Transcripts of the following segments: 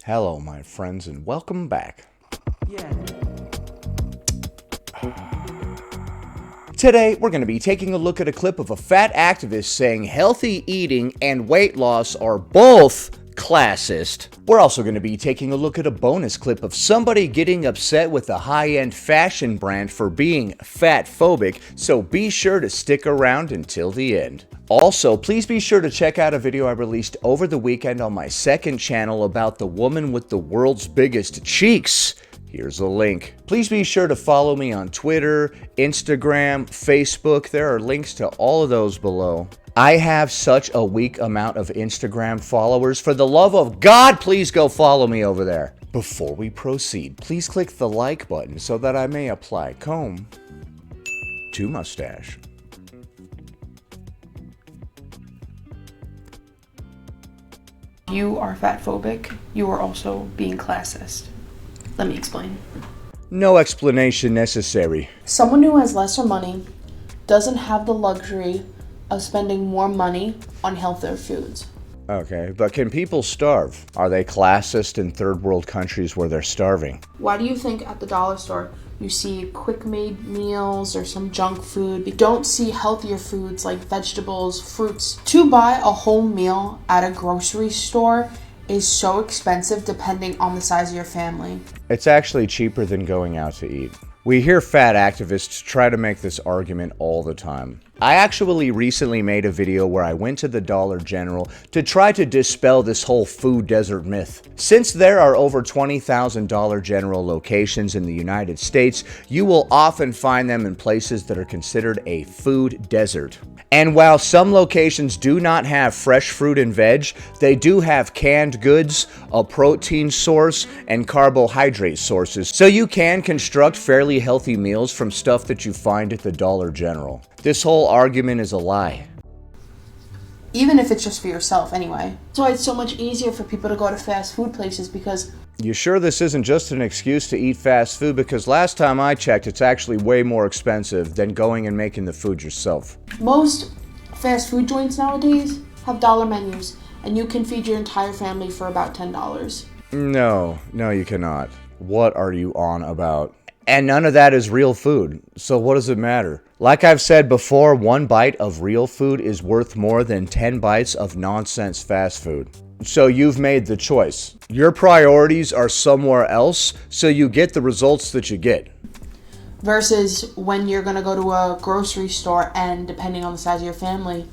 Hello, my friends, and welcome back. Yeah. Today, we're going to be taking a look at a clip of a fat activist saying healthy eating and weight loss are both classist. We're also going to be taking a look at a bonus clip of somebody getting upset with a high-end fashion brand for being fat-phobic, so be sure to stick around until the end. Also, please be sure to check out a video I released over the weekend on my second channel about the woman with the world's biggest cheeks. Here's a link. Please be sure to follow me on Twitter, Instagram, Facebook. There are links to all of those below. I have such a weak amount of Instagram followers. For the love of God, please go follow me over there. Before we proceed, please click the like button so that I may apply comb to mustache. You are fat phobic, you are also being classist. Let me explain. No explanation necessary. Someone who has lesser money doesn't have the luxury of spending more money on healthier foods. Okay, but can people starve? Are they classist in third world countries where they're starving? Why do you think at the dollar store you see quick-made meals or some junk food? You don't see healthier foods like vegetables, fruits. To buy a whole meal at a grocery store is so expensive depending on the size of your family. It's actually cheaper than going out to eat. We hear fat activists try to make this argument all the time. I actually recently made a video where I went to the Dollar General to try to dispel this whole food desert myth. Since there are over 20,000 Dollar General locations in the United States, you will often find them in places that are considered a food desert. And while some locations do not have fresh fruit and veg, they do have canned goods, a protein source, and carbohydrate sources. So you can construct fairly healthy meals from stuff that you find at the Dollar General. This whole argument is a lie. Even if it's just for yourself anyway. That's why it's so much easier for people to go to fast food places because... You sure this isn't just an excuse to eat fast food? Because last time I checked, it's actually way more expensive than going and making the food yourself. Most fast food joints nowadays have dollar menus, and you can feed your entire family for about $10. No, you cannot. What are you on about? And none of that is real food, so what does it matter? Like I've said before, one bite of real food is worth more than 10 bites of nonsense fast food. So you've made the choice. Your priorities are somewhere else, so you get the results that you get. Versus when you're going to go to a grocery store and depending on the size of your family,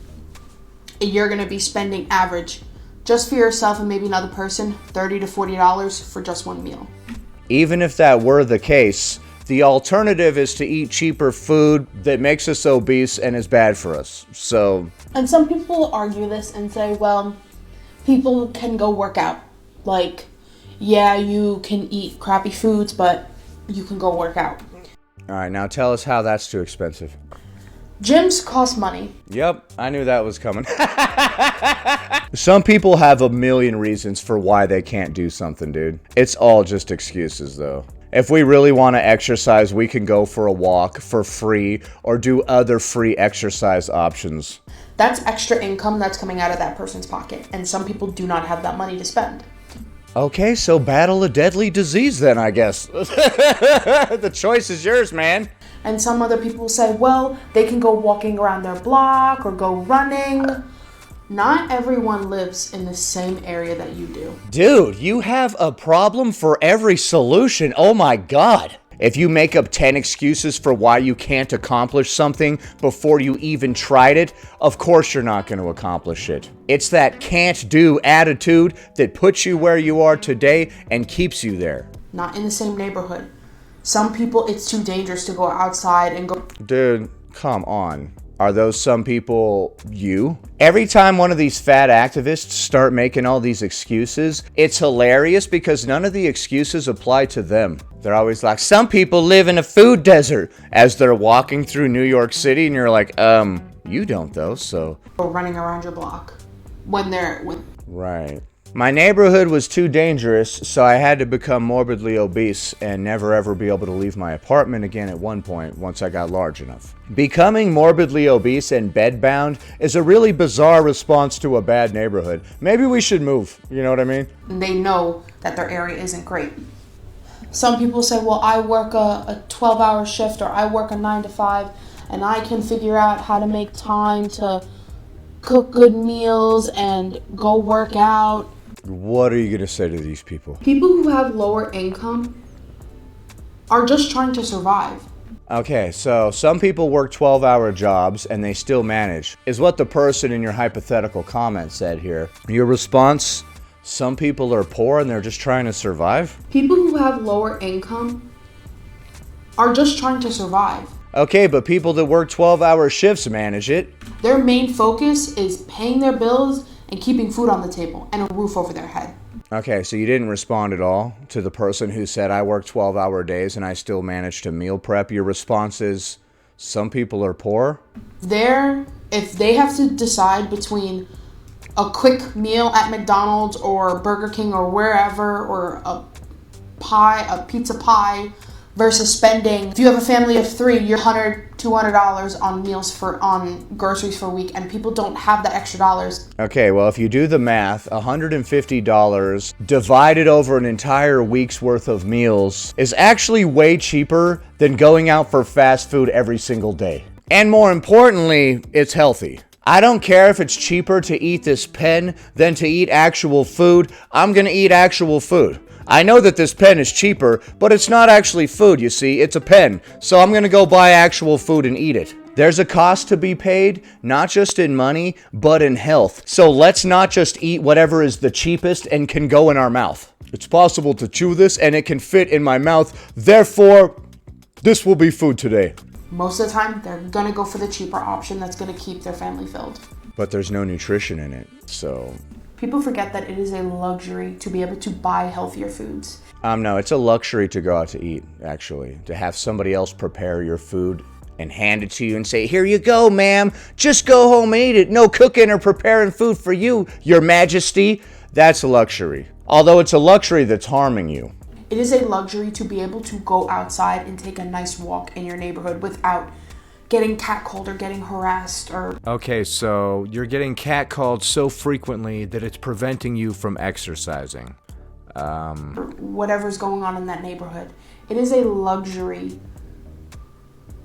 you're going to be spending average, just for yourself and maybe another person, $30 to $40 for just one meal. Even if that were the case, the alternative is to eat cheaper food that makes us obese and is bad for us. So... And some people argue this and say, well, people can go work out. Like, yeah, you can eat crappy foods, but you can go work out. Alright, now tell us how that's too expensive. Gyms cost money. Yep, I knew that was coming. Some people have a million reasons for why they can't do something, dude. It's all just excuses, though. If we really want to exercise, we can go for a walk for free or do other free exercise options. That's extra income that's coming out of that person's pocket, and some people do not have that money to spend. Okay, so battle a deadly disease then, I guess. The choice is yours, man. And some other people say, well, they can go walking around their block or go running. Not everyone lives in the same area that you do. Dude, you have a problem for every solution. Oh my God. If you make up 10 excuses for why you can't accomplish something before you even tried it, of course you're not going to accomplish it. It's that can't-do attitude that puts you where you are today and keeps you there. Not in the same neighborhood. Some people, it's too dangerous to go outside and go... Dude, come on. Are those some people you? Every time one of these fat activists start making all these excuses, it's hilarious because none of the excuses apply to them. They're always like, some people live in a food desert, as they're walking through New York City, and you're like, you don't though, so... Or running around your block. When they're... Right. My neighborhood was too dangerous, so I had to become morbidly obese and never ever be able to leave my apartment again at one point once I got large enough. Becoming morbidly obese and bedbound is a really bizarre response to a bad neighborhood. Maybe we should move, you know what I mean? They know that their area isn't great. Some people say, well, I work a 12-hour shift, or I work a 9 to 5, and I can figure out how to make time to cook good meals and go work out. What are you going to say to these people? People who have lower income are just trying to survive. Okay, so some people work 12-hour jobs and they still manage, is what the person in your hypothetical comment said here. Your response, some people are poor and they're just trying to survive? People who have lower income are just trying to survive. Okay, but people that work 12-hour shifts manage it. Their main focus is paying their bills and keeping food on the table and a roof over their head. Okay, so you didn't respond at all to the person who said, I work 12-hour days and I still manage to meal prep. Your response is, some people are poor? If they have to decide between a quick meal at McDonald's or Burger King or wherever, or a pizza pie, versus spending, if you have a family of 3, you're $100, $200 on meals on groceries for a week, and people don't have that extra dollars. Okay, well, if you do the math, $150 divided over an entire week's worth of meals is actually way cheaper than going out for fast food every single day. And more importantly, it's healthy. I don't care if it's cheaper to eat this pen than to eat actual food. I'm gonna eat actual food. I know that this pen is cheaper, but it's not actually food, you see. It's a pen. So I'm gonna go buy actual food and eat it. There's a cost to be paid, not just in money, but in health. So let's not just eat whatever is the cheapest and can go in our mouth. It's possible to chew this and it can fit in my mouth. Therefore, this will be food today. Most of the time, they're gonna go for the cheaper option that's gonna keep their family filled. But there's no nutrition in it, so... People forget that it is a luxury to be able to buy healthier foods. No, it's a luxury to go out to eat, actually. To have somebody else prepare your food and hand it to you and say, here you go, ma'am. Just go home and eat it. No cooking or preparing food for you, your majesty. That's a luxury. Although it's a luxury that's harming you. It is a luxury to be able to go outside and take a nice walk in your neighborhood without getting catcalled or getting harassed or... Okay, so you're getting catcalled so frequently that it's preventing you from exercising. Or whatever's going on in that neighborhood. It is a luxury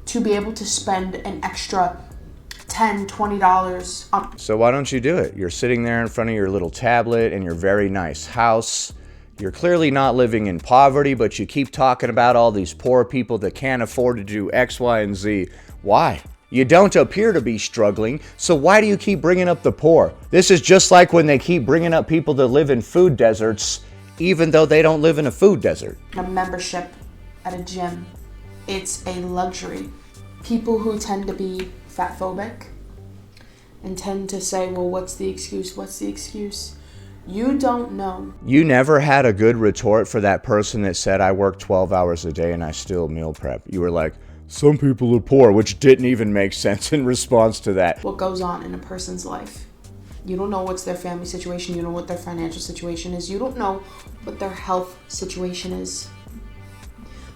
to be able to spend an extra $10, $20 on... So why don't you do it? You're sitting there in front of your little tablet in your very nice house. You're clearly not living in poverty, but you keep talking about all these poor people that can't afford to do X, Y, and Z. Why? You don't appear to be struggling, so why do you keep bringing up the poor? This is just like when they keep bringing up people that live in food deserts, even though they don't live in a food desert. A membership at a gym, it's a luxury. People who tend to be fat phobic and tend to say, well, what's the excuse? What's the excuse? You don't know. You never had a good retort for that person that said, I work 12 hours a day and I still meal prep. You were like, some people are poor, which didn't even make sense in response to that. What goes on in a person's life? You don't know what's their family situation. You don't know what their financial situation is. You don't know what their health situation is.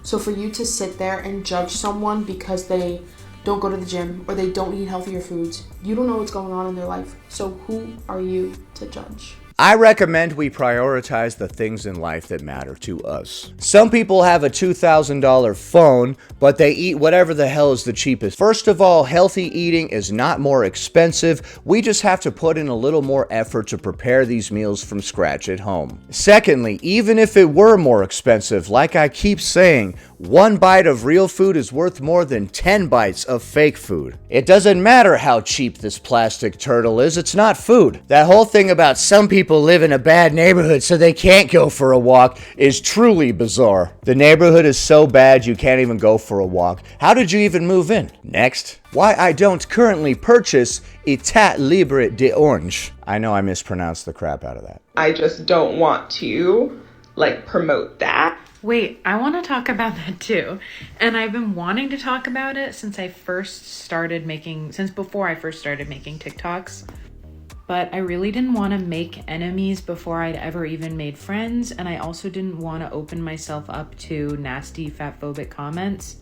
So for you to sit there and judge someone because they don't go to the gym or they don't eat healthier foods, you don't know what's going on in their life. So who are you to judge? I recommend we prioritize the things in life that matter to us. Some people have a $2,000 phone, but they eat whatever the hell is the cheapest. First of all, healthy eating is not more expensive. We just have to put in a little more effort to prepare these meals from scratch at home. Secondly, even if it were more expensive, like I keep saying, 1 bite of real food is worth more than 10 bites of fake food. It doesn't matter how cheap this plastic turtle is, it's not food. That whole thing about some people live in a bad neighborhood so they can't go for a walk is truly bizarre. The neighborhood is so bad you can't even go for a walk. How did you even move in? Next. Why I don't currently purchase Etat Libre d'Orange. I know I mispronounced the crap out of that. I just don't want to, promote that. Wait, I want to talk about that too. And I've been wanting to talk about it since before I first started making TikToks. But I really didn't want to make enemies before I'd ever even made friends. And I also didn't want to open myself up to nasty fatphobic comments.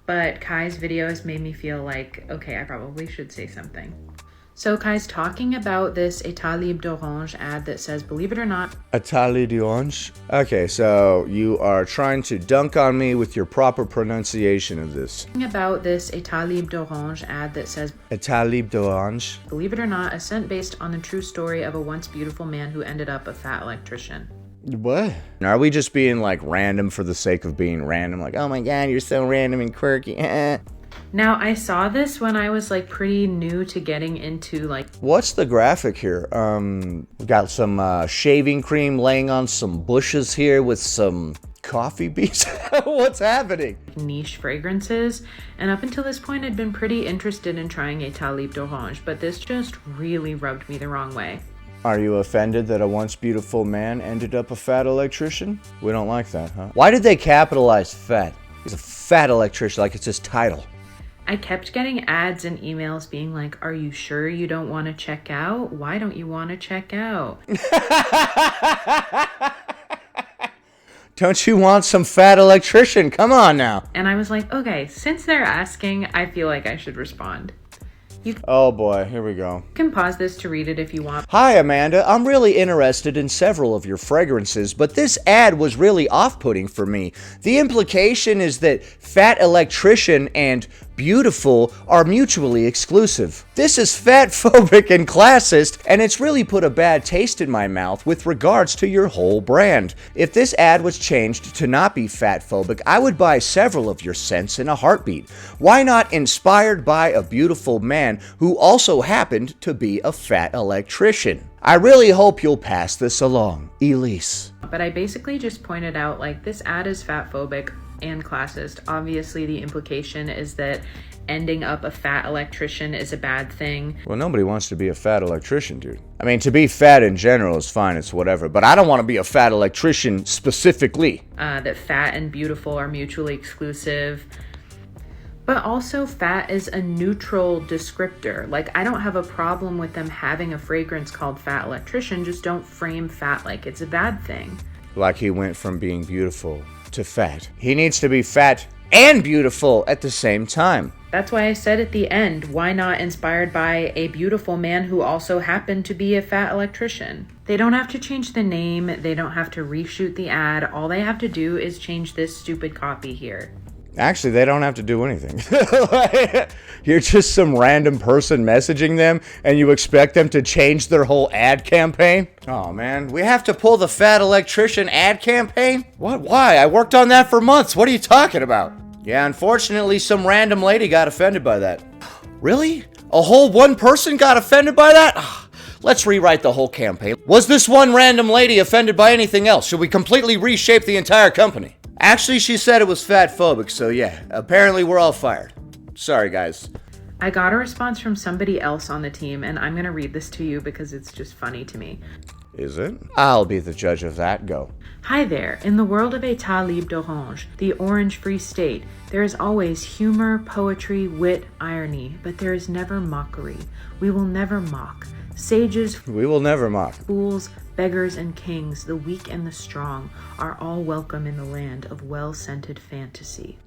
But Kai's video has made me feel like, okay, I probably should say something. So Kai's talking about this État Libre d'Orange ad that says, believe it or not, État Libre d'Orange? Okay, so you are trying to dunk on me with your proper pronunciation of this. About this État Libre d'Orange ad that says, État Libre d'Orange? believe it or not, a scent based on the true story of a once beautiful man who ended up a fat electrician. What? Are we just being like random for the sake of being random? Like, oh my god, you're so random and quirky. Now, I saw this when I was like pretty new to getting into like... What's the graphic here? We got some shaving cream laying on some bushes here with some coffee beans. What's happening? Niche fragrances, and up until this point I'd been pretty interested in trying État Libre d'Orange, but this just really rubbed me the wrong way. Are you offended that a once beautiful man ended up a fat electrician? We don't like that, huh? Why did they capitalize fat? He's a fat electrician, like it's his title. I kept getting ads and emails being like, are you sure you don't want to check out? Why don't you want to check out? Don't you want some fat electrician? Come on now. And I was like, okay, since they're asking, I feel like I should respond. Oh boy, here we go. You can pause this to read it if you want. Hi Amanda, I'm really interested in several of your fragrances, but this ad was really off-putting for me. The implication is that fat electrician and beautiful are mutually exclusive. This is fat-phobic and classist, and it's really put a bad taste in my mouth with regards to your whole brand. If this ad was changed to not be fat-phobic, I would buy several of your scents in a heartbeat. Why not inspired by a beautiful man who also happened to be a fat electrician? I really hope you'll pass this along. Elise. But I basically just pointed out, like, this ad is fat-phobic and classist. Obviously, the implication is that ending up a fat electrician is a bad thing. Well, nobody wants to be a fat electrician, dude. I mean, to be fat in general is fine, it's whatever, but I don't want to be a fat electrician specifically. That fat and beautiful are mutually exclusive. But also, fat is a neutral descriptor. Like, I don't have a problem with them having a fragrance called Fat Electrician, just don't frame fat like it's a bad thing. Like he went from being beautiful to fat. He needs to be fat and beautiful at the same time. That's why I said at the end, why not inspired by a beautiful man who also happened to be a fat electrician? They don't have to change the name, they don't have to reshoot the ad, all they have to do is change this stupid copy here. Actually, they don't have to do anything. You're just some random person messaging them, and you expect them to change their whole ad campaign? Oh man, we have to pull the fat electrician ad campaign? What? Why? I worked on that for months. What are you talking about? Yeah, unfortunately, some random lady got offended by that. Really? A whole one person got offended by that? Let's rewrite the whole campaign. Was this one random lady offended by anything else? Should we completely reshape the entire company? Actually, she said it was fat-phobic, so yeah, apparently we're all fired. Sorry, guys. I got a response from somebody else on the team, and I'm gonna read this to you because it's just funny to me. Is it? I'll be the judge of that. Go. Hi there. In the world of État Libre d'Orange, the orange-free state, there is always humor, poetry, wit, irony, but there is never mockery. We will never mock. Sages, We will never mock. fools, beggars, and kings, the weak and the strong, are all welcome in the land of well-scented fantasy.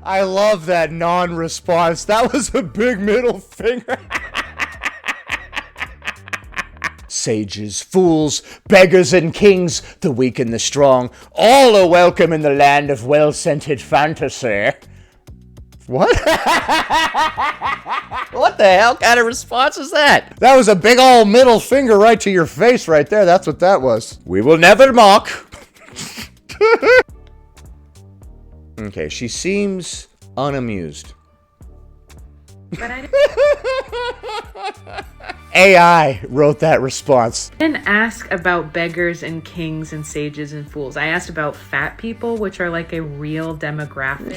I love that non-response. That was a big middle finger. Sages, fools, beggars, and kings, the weak and the strong, all are welcome in the land of well-scented fantasy. What? What the hell kind of response is that? That was a big old middle finger right to your face right there. That's what that was. We will never mock. Okay, she seems unamused. But I AI wrote that response. didn't ask about beggars and kings and sages and fools. I asked about fat people, which are like a real demographic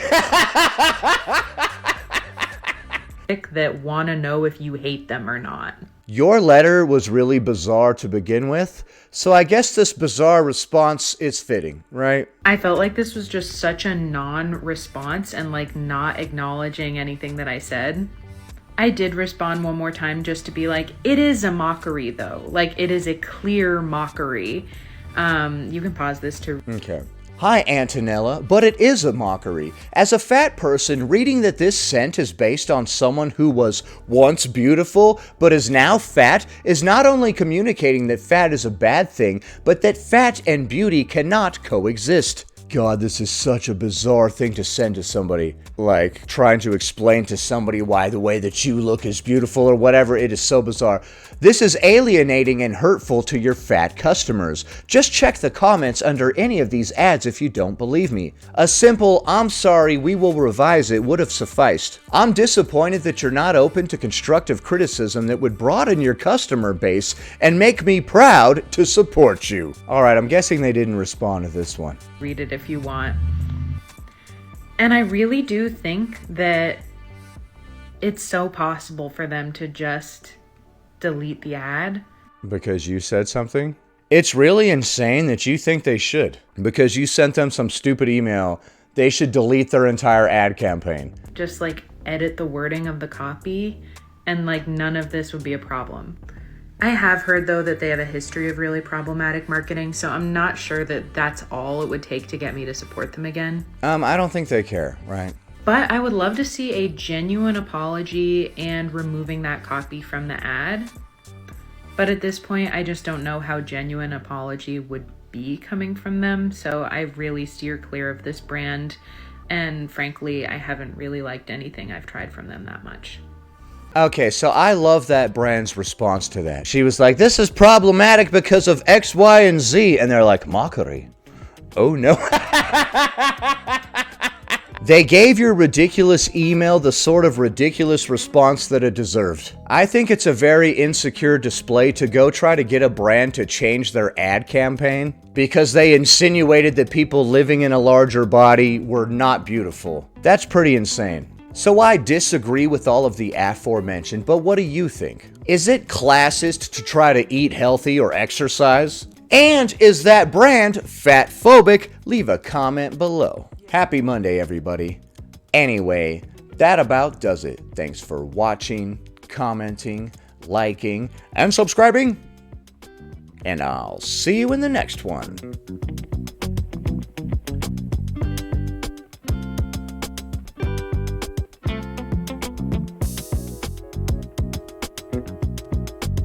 that want to know if you hate them or not. Your letter was really bizarre to begin with, so I guess this bizarre response is fitting, right? I felt like this was just such a non-response and like not acknowledging anything that I said. I did respond one more time just to be like, it is a mockery though. Like, it is a clear mockery. You can pause this to... Okay. Hi Antonella, but it is a mockery. As a fat person, reading that this scent is based on someone who was once beautiful but is now fat is not only communicating that fat is a bad thing, but that fat and beauty cannot coexist. God, this is such a bizarre thing to send to somebody. Like, trying to explain to somebody why the way that you look is beautiful or whatever. It is so bizarre. This is alienating and hurtful to your fat customers. Just check the comments under any of these ads if you don't believe me. A simple, "I'm sorry, we will revise it" would have sufficed. I'm disappointed that you're not open to constructive criticism that would broaden your customer base and make me proud to support you. Alright, I'm guessing they didn't respond to this one. Read it if you want. And I really do think that it's so possible for them to just delete the ad. Because you said something? It's really insane that you think they should. Because you sent them some stupid email, they should delete their entire ad campaign. Just like edit the wording of the copy and like none of this would be a problem. I have heard though that they have a history of really problematic marketing, so I'm not sure that that's all it would take to get me to support them again. I don't think they care, right? But I would love to see a genuine apology and removing that copy from the ad. But at this point, I just don't know how genuine apology would be coming from them, so I really steer clear of this brand. And frankly, I haven't really liked anything I've tried from them that much. Okay, so I love that brand's response to that. She was like, this is problematic because of X, Y, and Z. And they're like, mockery. Oh no. They gave your ridiculous email the sort of ridiculous response that it deserved. I think it's a very insecure display to go try to get a brand to change their ad campaign because they insinuated that people living in a larger body were not beautiful. That's pretty insane. So I disagree with all of the aforementioned, but what do you think? Is it classist to try to eat healthy or exercise? And is that brand fat-phobic? Leave a comment below. Happy Monday, everybody. Anyway, that about does it. Thanks for watching, commenting, liking, and subscribing. And I'll see you in the next one.